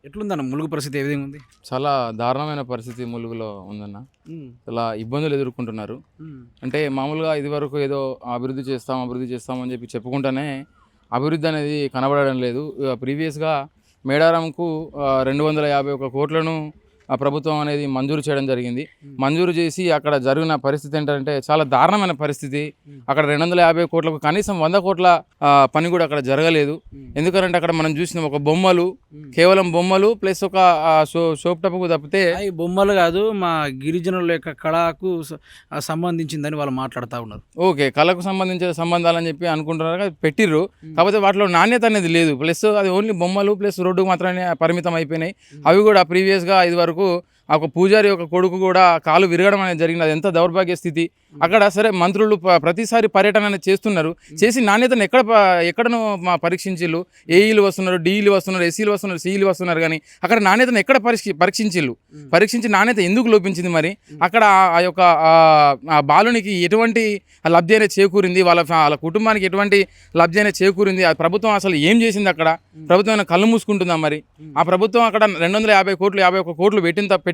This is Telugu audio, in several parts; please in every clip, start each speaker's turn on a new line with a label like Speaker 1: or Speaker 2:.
Speaker 1: ఎట్లుందన్న ములుగు పరిస్థితి ఏ విధంగా ఉంది?
Speaker 2: చాలా దారుణమైన పరిస్థితి ములుగులో ఉందన్న. చాలా ఇబ్బందులు ఎదుర్కొంటున్నారు. అంటే మామూలుగా ఇదివరకు ఏదో అభివృద్ధి చేస్తాం అని చెప్పి చెప్పుకుంటూనే అభివృద్ధి అనేది కనబడడం లేదు. ప్రీవియస్‌గా మేడారంకు 251 కోట్లను ప్రభుత్వం అనేది మంజూరు చేయడం జరిగింది. మంజూరు చేసి అక్కడ జరిగిన పరిస్థితి ఏంటంటే చాలా దారుణమైన పరిస్థితి. అక్కడ 250 కోట్లకు కనీసం 100 కోట్ల పని కూడా అక్కడ జరగలేదు. ఎందుకంటే అక్కడ మనం చూసిన ఒక బొమ్మలు, కేవలం బొమ్మలు ప్లస్ ఒక షోప్టప్కు తప్పితే
Speaker 1: ఈ బొమ్మలు కాదు, మా గిరిజనుల యొక్క కళకు సంబంధించిందని వాళ్ళు మాట్లాడుతూ ఉన్నారు.
Speaker 2: ఓకే, కళకు సంబంధించిన సంబంధాలని చెప్పి అనుకుంటున్నారు, పెట్టిర్రు. కాకపోతే వాటిలో నాణ్యత అనేది లేదు. ప్లస్ అది ఓన్లీ బొమ్మలు ప్లస్ రోడ్డుకు మాత్రమే పరిమితం అయిపోయినాయి. అవి కూడా ప్రీవియస్గా ఇది వరకు ఒక పూజారి ఒక కొడుకు కూడా కాలు విరగడం అనేది జరిగింది. అది ఎంత దౌర్భాగ్య స్థితి. అక్కడ సరే మంత్రులు ప్రతిసారి పర్యటన అనేది చేస్తున్నారు. చేసి నాణ్యతను ఎక్కడను పరీక్షించిళ్ళు. ఏఈలు వస్తున్నారు, డిఈలు వస్తున్నారు, ఎస్సీలు వస్తున్నారు, సిఈలు వస్తున్నారు. కానీ అక్కడ నాణ్యతను ఎక్కడ పరీక్షించిళ్ళు? పరీక్షించి నాణ్యత ఎందుకు లోపించింది? మరి అక్కడ ఆ యొక్క బాలునికి ఎటువంటి లబ్ధి అనేది చేకూరింది? వాళ్ళ కుటుంబానికి ఎటువంటి లబ్ధి అనేది చేకూరింది? ఆ ప్రభుత్వం అసలు ఏం చేసింది? అక్కడ ప్రభుత్వం కళ్ళు మూసుకుంటుందా? మరి ఆ ప్రభుత్వం అక్కడ 250 కోట్లు 51 కోట్లు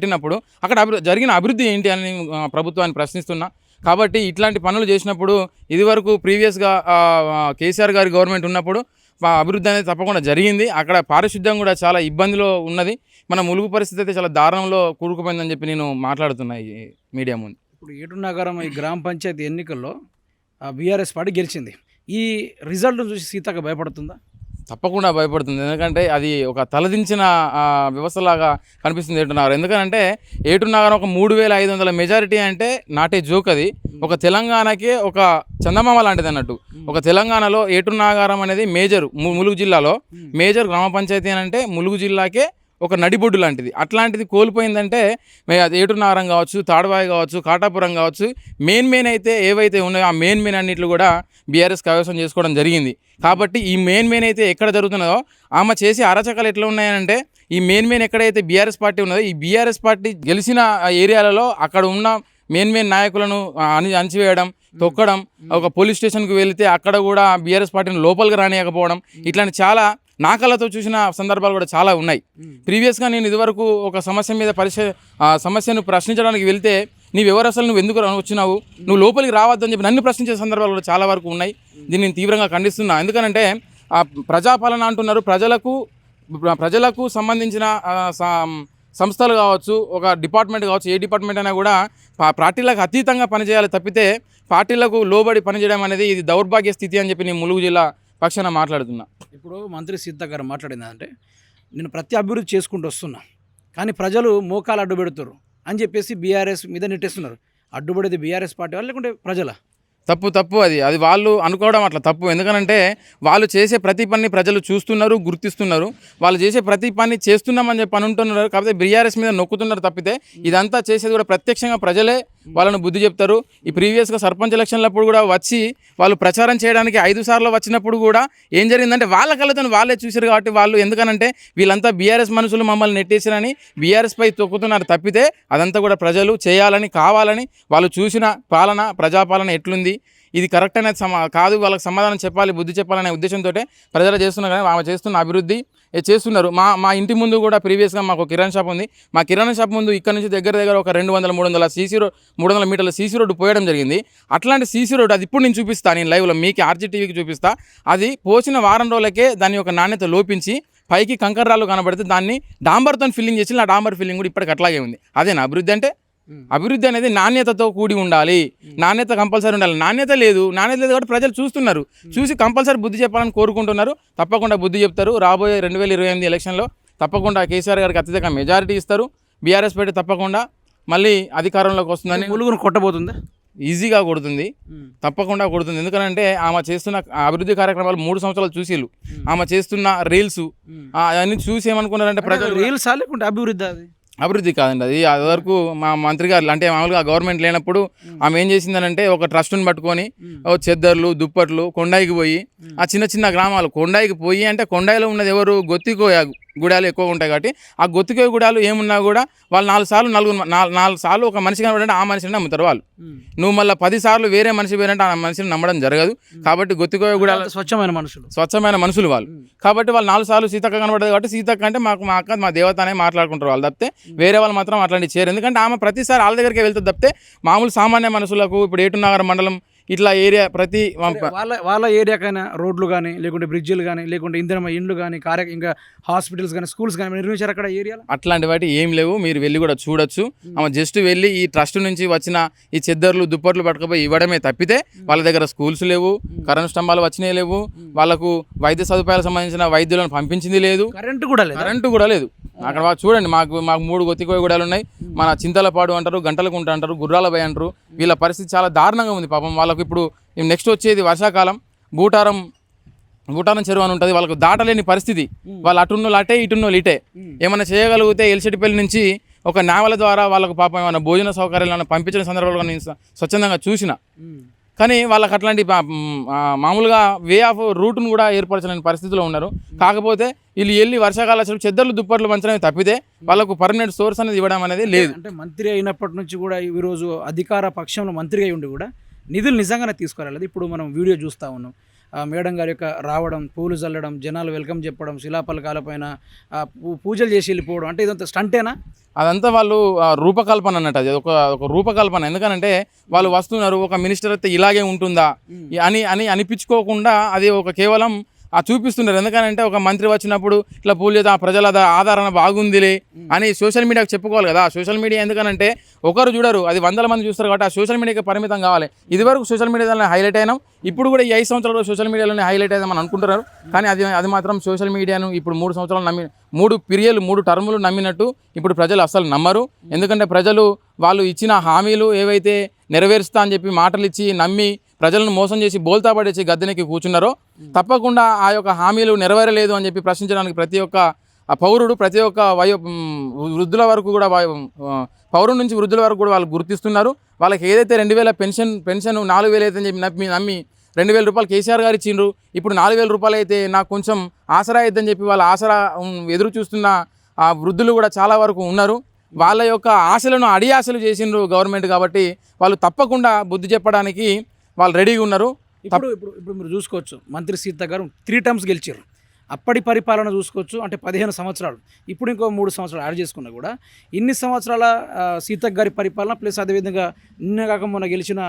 Speaker 2: పెట్టినప్పుడు అక్కడ జరిగిన అభివృద్ధి ఏంటి అని ప్రభుత్వాన్ని ప్రశ్నిస్తున్నా. కాబట్టి ఇట్లాంటి పనులు చేసినప్పుడు ఇదివరకు ప్రీవియస్గా కేసీఆర్ గారి గవర్నమెంట్ ఉన్నప్పుడు అభివృద్ధి అనేది తప్పకుండా జరిగింది. అక్కడ పారిశుద్ధ్యం కూడా చాలా ఇబ్బందిలో ఉన్నది. మన ములుగు పరిస్థితి అయితే చాలా దారుణంలో కూరుకుపోయిందని చెప్పి నేను మాట్లాడుతున్నా ఈ మీడియా ముందు.
Speaker 1: ఇప్పుడు ఏటునగరం ఈ గ్రామ పంచాయతీ ఎన్నికల్లో బీఆర్ఎస్ పార్టీ గెలిచింది. ఈ రిజల్ట్ చూసి సీతక్క భయపడుతుందా?
Speaker 2: తప్పకుండా భయపడుతుంది. ఎందుకంటే అది ఒక తలదించిన వ్యవస్థలాగా కనిపిస్తుంది ఏటునగరం. ఎందుకంటే ఏటునగరం ఒక 3500 మెజారిటీ అంటే నాటే జోక్. అది ఒక తెలంగాణకే ఒక చందమామ లాంటిది అన్నట్టు. ఒక తెలంగాణలో ఏటునగరం అనేది మేజర్, ములుగు జిల్లాలో మేజర్ గ్రామ పంచాయతీ అని అంటే ములుగు జిల్లాకే ఒక నడిబొడ్డు లాంటిది. అట్లాంటిది కోల్పోయిందంటే ఏటునగరం కావచ్చు, తాడవాయి కావచ్చు, కాటాపురం కావచ్చు, మెయిన్ అయితే ఏవైతే ఉన్నాయో ఆ మెయిన్ అన్నిట్లు కూడా బీఆర్ఎస్ కైవసం చేసుకోవడం జరిగింది. కాబట్టి ఈ మెయిన్ అయితే ఎక్కడ జరుగుతున్నదో ఆమె చేసే అరాచకాలు ఎట్లా ఉన్నాయంటే ఈ మెయిన్ ఎక్కడైతే బీఆర్ఎస్ పార్టీ ఉన్నదో ఈ బీఆర్ఎస్ పార్టీ గెలిచిన ఏరియాలలో అక్కడ ఉన్న మెయిన్ నాయకులను అణిచివేయడం, తొక్కడం, ఒక పోలీస్ స్టేషన్కి వెళితే అక్కడ కూడా బీఆర్ఎస్ పార్టీని లోపలికి రానియకపోవడం, ఇట్లాంటి చాలా నాకలతో చూసిన సందర్భాలు కూడా చాలా ఉన్నాయి. ప్రీవియస్గా నేను ఇదివరకు ఒక సమస్య మీద సమస్యను ప్రశ్నించడానికి వెళ్తే నీవెవరు, అసలు నువ్వు ఎందుకు వచ్చినావు, నువ్వు లోపలికి రావద్దని చెప్పి నన్ను ప్రశ్నించే సందర్భాలు కూడా చాలా వరకు ఉన్నాయి. దీన్ని నేను తీవ్రంగా ఖండిస్తున్నా. ఎందుకంటే ప్రజాపాలన అంటున్నారు, ప్రజలకు సంబంధించిన సంస్థలు కావచ్చు, ఒక డిపార్ట్మెంట్ కావచ్చు, ఏ డిపార్ట్మెంట్ అయినా కూడా పార్టీలకు అతీతంగా పనిచేయాలి తప్పితే పార్టీలకు లోబడి పనిచేయడం అనేది ఇది దౌర్భాగ్య స్థితి అని చెప్పి నేను ములుగు జిల్లా పక్షాన మాట్లాడుతున్నా.
Speaker 1: ఇప్పుడు మంత్రి సీత గారు మాట్లాడిందంటే నేను ప్రతి అభివృద్ధి చేసుకుంటూ వస్తున్నా, కానీ ప్రజలు మోకాలు అడ్డు పెడుతారు అని చెప్పేసి బీఆర్ఎస్ మీద నెట్టేస్తున్నారు. అడ్డుపడేది బీఆర్ఎస్ పార్టీ వాళ్ళు లేకుంటే ప్రజల
Speaker 2: తప్పు అది వాళ్ళు అనుకోవడం అట్లా తప్పు. ఎందుకంటే వాళ్ళు చేసే ప్రతి పని ప్రజలు చూస్తున్నారు, గుర్తిస్తున్నారు. వాళ్ళు చేసే ప్రతి పని చేస్తున్నామని చెప్పి అంటున్నారు. కాకపోతే బీఆర్ఎస్ మీద నొక్కుతున్నారు తప్పితే ఇదంతా చేసేది కూడా ప్రత్యక్షంగా ప్రజలే వాళ్ళను బుద్ధి చెప్తారు. ఈ ప్రీవియస్గా సర్పంచ్ ఎలక్షన్లప్పుడు కూడా వచ్చి వాళ్ళు ప్రచారం చేయడానికి 5 సార్లు వచ్చినప్పుడు కూడా ఏం జరిగిందంటే వాళ్ళ కళ్ళతో వాళ్ళే చూసారు. కాబట్టి వాళ్ళు ఎందుకనంటే వీళ్ళంతా బీఆర్ఎస్ మనుషులు మమ్మల్ని నెట్టేసారని బీఆర్ఎస్ పై తొక్కుతున్నారు తప్పితే అదంతా కూడా ప్రజలు చేయాలని కావాలని వాళ్ళు చూసిన పాలన, ప్రజాపాలన ఎట్లుంది, ఇది కరెక్ట్ అనేది కాదు, వాళ్ళకి సమాధానం చెప్పాలి, బుద్ధి చెప్పాలనే ఉద్దేశంతో ప్రజలు చేస్తున్నారు. కానీ ఆమె చేస్తున్న అభివృద్ధి చేస్తున్నారు. మా ఇంటి ముందు కూడా ప్రీవియస్గా మాకు కిరాణా షాప్ ఉంది. మా కిరాణా షాప్ ముందు ఇక్కడ నుంచి దగ్గర ఒక 300 మీటర్ల సీసీ రోడ్డు పోయడం జరిగింది. అట్లాంటి సీసీ రోడ్డు అది ఇప్పుడు నేను చూపిస్తాను, నేను లైవ్లో మీకు ఆర్జీటీవీకి చూపిస్తా. అది పోసిన వారం రోజులకే దాని యొక్క నాణ్యత లోపించి పైకి కంకర్రాలు కనబడితే దాన్ని డాంబర్తో ఫిల్లింగ్ చేసి ఆ డాంబర్ ఫిల్లింగ్ కూడా ఇప్పటికి అట్లాగే ఉంది. అదేనా అభివృద్ధి అంటే? అభివృద్ధి అనేది నాణ్యతతో కూడి ఉండాలి. నాణ్యత కంపల్సరీ ఉండాలి. నాణ్యత లేదు కాబట్టి ప్రజలు చూస్తున్నారు, చూసి కంపల్సరీ బుద్ధి చెప్పాలని కోరుకుంటున్నారు. తప్పకుండా బుద్ధి చెప్తారు. రాబోయే 2028 ఎలక్షన్లో తప్పకుండా కేసీఆర్ గారికి అత్యధిక మెజారిటీ ఇస్తారు. బీఆర్ఎస్ పార్టీ తప్పకుండా మళ్ళీ అధికారంలోకి వస్తుందని.
Speaker 1: ములుగును కొట్టబోతుందా?
Speaker 2: ఈజీగా కొడుతుంది, తప్పకుండా కొడుతుంది. ఎందుకంటే ఆమె చేస్తున్న అభివృద్ధి కార్యక్రమాలు 3 సంవత్సరాలు చూసిళ్ళు. ఆమె చేస్తున్న రీల్స్ అవన్నీ చూసి ఏమనుకున్నారంటే ప్రజలు
Speaker 1: రీల్స్ లేకుంటే
Speaker 2: అభివృద్ధి కాదండి. అది వరకు మా మంత్రి గారు అంటే మామూలుగా గవర్నమెంట్ లేనప్పుడు ఆమె ఏం చేసిందనంటే ఒక ట్రస్ట్ని పట్టుకొని చెద్దర్లు, దుప్పట్లు కొండాయికి పోయి ఆ చిన్న గ్రామాలు కొండాయికి పోయి అంటే కొండాయిలో ఉన్నది ఎవరు, గొత్తికోయాగు గుడాలు ఎక్కువ ఉంటాయి కాబట్టి ఆ గొత్తికోయ గుడాలు ఏమున్నా కూడా వాళ్ళు 4 సార్లు ఒక మనిషి కనబడంటే ఆ మనిషిని నమ్ముతారు వాళ్ళు. నువ్వు మళ్ళీ 10 సార్లు వేరే మనిషి పేరంటే ఆ మనిషిని నమ్మడం జరగదు. కాబట్టి గొత్తికోయ గుడాలు స్వచ్ఛమైన మనుషులు వాళ్ళు. కాబట్టి వాళ్ళు 4 సార్లు సీతక్క కనబడదు కాబట్టి సీతక్క అంటే మా అక్క మా దేవత అనే మాట్లాడుకుంటారు వాళ్ళు తప్పితే వేరే వాళ్ళు మాత్రం అట్లాంటి చేయరు. ఎందుకంటే ఆమె ప్రతిసారి వాళ్ళ దగ్గరికి వెళ్తుంది తప్పితే మామూలు సామాన్య మనుషులకు ఇప్పుడు ఏటునగరం మండలం ఇట్లా ఏరియా ప్రతి
Speaker 1: వాళ్ళ ఏరియాకైనా రోడ్లు కానీ లేకుంటే బ్రిడ్జిలు కానీ లేకుంటే ఇండ్లు కానీ ఇంకా హాస్పిటల్స్ కానీ స్కూల్స్ కానీ నిర్మించారు అక్కడ ఏరియాలో.
Speaker 2: అట్లాంటి వాటి ఏం లేవు, మీరు వెళ్ళి కూడా చూడొచ్చు. ఆమె జస్ట్ వెళ్ళి ఈ ట్రస్ట్ నుంచి వచ్చిన ఈ చెద్దర్లు దుప్పట్లు పట్టుకుపోయి ఇవ్వడమే తప్పితే వాళ్ళ దగ్గర స్కూల్స్ లేవు, కరెంట్ స్తంభాలు వచ్చినాయి లేవు, వాళ్ళకు వైద్య సదుపాయాలకు సంబంధించిన వైద్యులను పంపించింది లేదు, కరెంటు కూడా లేదు. అక్కడ చూడండి మాకు 3 గొత్తికోయ గుడాలు ఉన్నాయి. మన చింతలపాడు అంటారు, గంటలకుంట అంటారు, గుర్రాలపై అంటారు. వీళ్ళ పరిస్థితి చాలా దారుణంగా ఉంది పాపం. వాళ్ళకు ఇప్పుడు నెక్స్ట్ వచ్చేది వర్షాకాలం, బూటారం చెరువు అని ఉంటుంది, వాళ్ళకు దాటలేని పరిస్థితి. వాళ్ళు అటున్నోళ్ళు అటే ఇటున్నోళ్ళు ఇటే. ఏమైనా చేయగలిగితే ఎల్సిటిపల్లి నుంచి ఒక నావల ద్వారా వాళ్ళకు పాపం ఏమైనా భోజన సౌకర్యాలను పంపించిన సందర్భాల్లో నేను స్వచ్ఛందంగా చూసిన. కానీ వాళ్ళకి అట్లాంటి మామూలుగా వే ఆఫ్ రూట్ను కూడా ఏర్పరచలేని పరిస్థితిలో ఉన్నారు. కాకపోతే వీళ్ళు వెళ్ళి వర్షాకాల చెద్దర్లు దుప్పట్లు మంచడమే తప్పితే వాళ్ళకు పర్మనెంట్ సోర్స్ అనేది ఇవ్వడం అనేది లేదు.
Speaker 1: అంటే మంత్రి అయినప్పటి నుంచి కూడా ఈరోజు అధికార పక్షంలో మంత్రిగా ఉండి కూడా నిధులు నిజంగానే తీసుకురాలేదు. ఇప్పుడు మనం వీడియో చూస్తూ ఉన్నాం, మేడం గారి యొక్క రావడం, పూలు చల్లడం, జనాలు వెల్కమ్ చెప్పడం, శిలాపలకాలపైన పూజలు చేసి వెళ్ళిపోవడం, అంటే ఇదంతా స్టంటేనా?
Speaker 2: అదంతా వాళ్ళు రూపకల్పన అన్నట్టు. అది ఒక రూపకల్పన. ఎందుకంటే వాళ్ళు వస్తున్నారు, ఒక మినిస్టర్ అయితే ఇలాగే ఉంటుందా అని అనిపించుకోకుండా అది ఒక కేవలం చూపిస్తున్నారు. ఎందుకంటే ఒక మంత్రి వచ్చినప్పుడు ఇట్లా పూలు చేద్దాం, ప్రజల ఆదరణ బాగుందిలే అని సోషల్ మీడియాకు చెప్పుకోవాలి కదా. సోషల్ మీడియా ఎందుకనంటే ఒకరు చూడరు, అది 100 మంది చూస్తారు కాబట్టి ఆ సోషల్ మీడియాకి పరిమితం కావాలి. ఇదివరకు సోషల్ మీడియాలోనే హైలైట్ అయినాం, ఇప్పుడు కూడా ఈ 5 సంవత్సరాలు సోషల్ మీడియాలోనే హైలైట్ అయినామని అనుకుంటున్నారు. కానీ అది మాత్రం సోషల్ మీడియాను ఇప్పుడు 3 సంవత్సరాలు 3 టర్ములు నమ్మినట్టు ఇప్పుడు ప్రజలు అస్సలు నమ్మరు. ఎందుకంటే ప్రజలు వాళ్ళు ఇచ్చిన హామీలు ఏవైతే నెరవేరుస్తా అని చెప్పి మాటలు ఇచ్చి నమ్మి ప్రజలను మోసం చేసి బోల్తా పడేసి గద్దెనెక్కి కూర్చున్నారో తప్పకుండా ఆ యొక్క హామీలు నెరవేరలేదు అని చెప్పి ప్రశ్నించడానికి ప్రతి ఒక్క పౌరుడు, ప్రతి ఒక్క వృద్ధుల వరకు కూడా పౌరుడు నుంచి వృద్ధుల వరకు కూడా వాళ్ళు గుర్తిస్తున్నారు. వాళ్ళకి ఏదైతే 2000 పెన్షన్ 4000 అయితే అని చెప్పి నమ్మి 2000 రూపాయలు కేసీఆర్ గారు ఇచ్చిండ్రు. ఇప్పుడు 4000 రూపాయలు అయితే నాకు కొంచెం ఆసరా అయిద్దని చెప్పి వాళ్ళ ఆసరా ఎదురు చూస్తున్న ఆ వృద్ధులు కూడా చాలా వరకు ఉన్నారు. వాళ్ళ యొక్క ఆశలను అడియాశలు చేసిండ్రు గవర్నమెంట్. కాబట్టి వాళ్ళు తప్పకుండా బుద్ధి చెప్పడానికి వాళ్ళు రెడీగా ఉన్నారు.
Speaker 1: ఇప్పుడు మీరు చూసుకోవచ్చు, మంత్రి సీత గారు 3 టర్మ్స్ గెలిచారు. అప్పటి పరిపాలన చూసుకోవచ్చు, అంటే 15 సంవత్సరాలు, ఇప్పుడు ఇంకో 3 సంవత్సరాలు యాడ్ చేసుకున్నా కూడా ఇన్ని సంవత్సరాల సీతక్క గారి పరిపాలన ప్లస్ అదేవిధంగా నిన్న కాక మొన్న గెలిచిన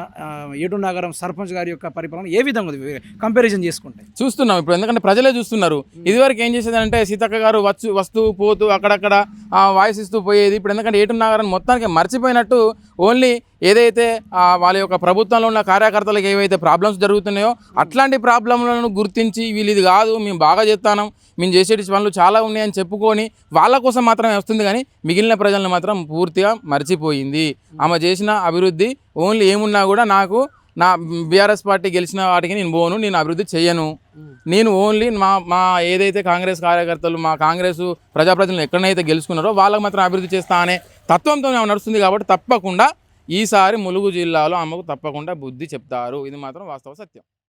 Speaker 1: ఏటునగరం సర్పంచ్ గారి యొక్క పరిపాలన ఏ విధంగా ఉంది కంపారిజన్ చేసుకుంటే?
Speaker 2: చూస్తున్నాం ఇప్పుడు, ఎందుకంటే ప్రజలే చూస్తున్నారు. ఇదివరకు ఏం చేసేదంటే సీతక్క గారు వస్తూ పోతూ అక్కడక్కడ వాయిస్ ఇస్తూ పోయేది. ఇప్పుడు ఎందుకంటే ఏటునగరం మొత్తానికి మర్చిపోయినట్టు ఓన్లీ ఏదైతే వాళ్ళ యొక్క ప్రభుత్వంలో ఉన్న కార్యకర్తలకు ఏవైతే ప్రాబ్లమ్స్ జరుగుతున్నాయో అట్లాంటి ప్రాబ్లంలను గుర్తించి వీళ్ళు ఇది కాదు, మేము బాగా చేస్తాం, మేము చేసేటి పనులు చాలా ఉన్నాయని చెప్పుకొని వాళ్ళ కోసం మాత్రమే వస్తుంది. కానీ మిగిలిన ప్రజలను మాత్రం పూర్తిగా మర్చిపోయింది. ఆమె చేసిన అభివృద్ధి ఓన్లీ ఏమున్నా కూడా నా బీఆర్ఎస్ పార్టీ గెలిచిన వాటికి నేను పోను, నేను అభివృద్ధి చేయను, నేను ఓన్లీ మా ఏదైతే కాంగ్రెస్ కార్యకర్తలు మా కాంగ్రెస్ ప్రజాప్రతినిధులు ఎక్కడైతే గెలుచుకున్నారో వాళ్ళకి మాత్రం అభివృద్ధి చేస్తా అనే తత్వంతో నడుస్తుంది. కాబట్టి తప్పకుండా ఈసారి ములుగు జిల్లాలో ఆమెకు తప్పకుండా బుద్ధి చెప్తారు. ఇది మాత్రం వాస్తవ సత్యం.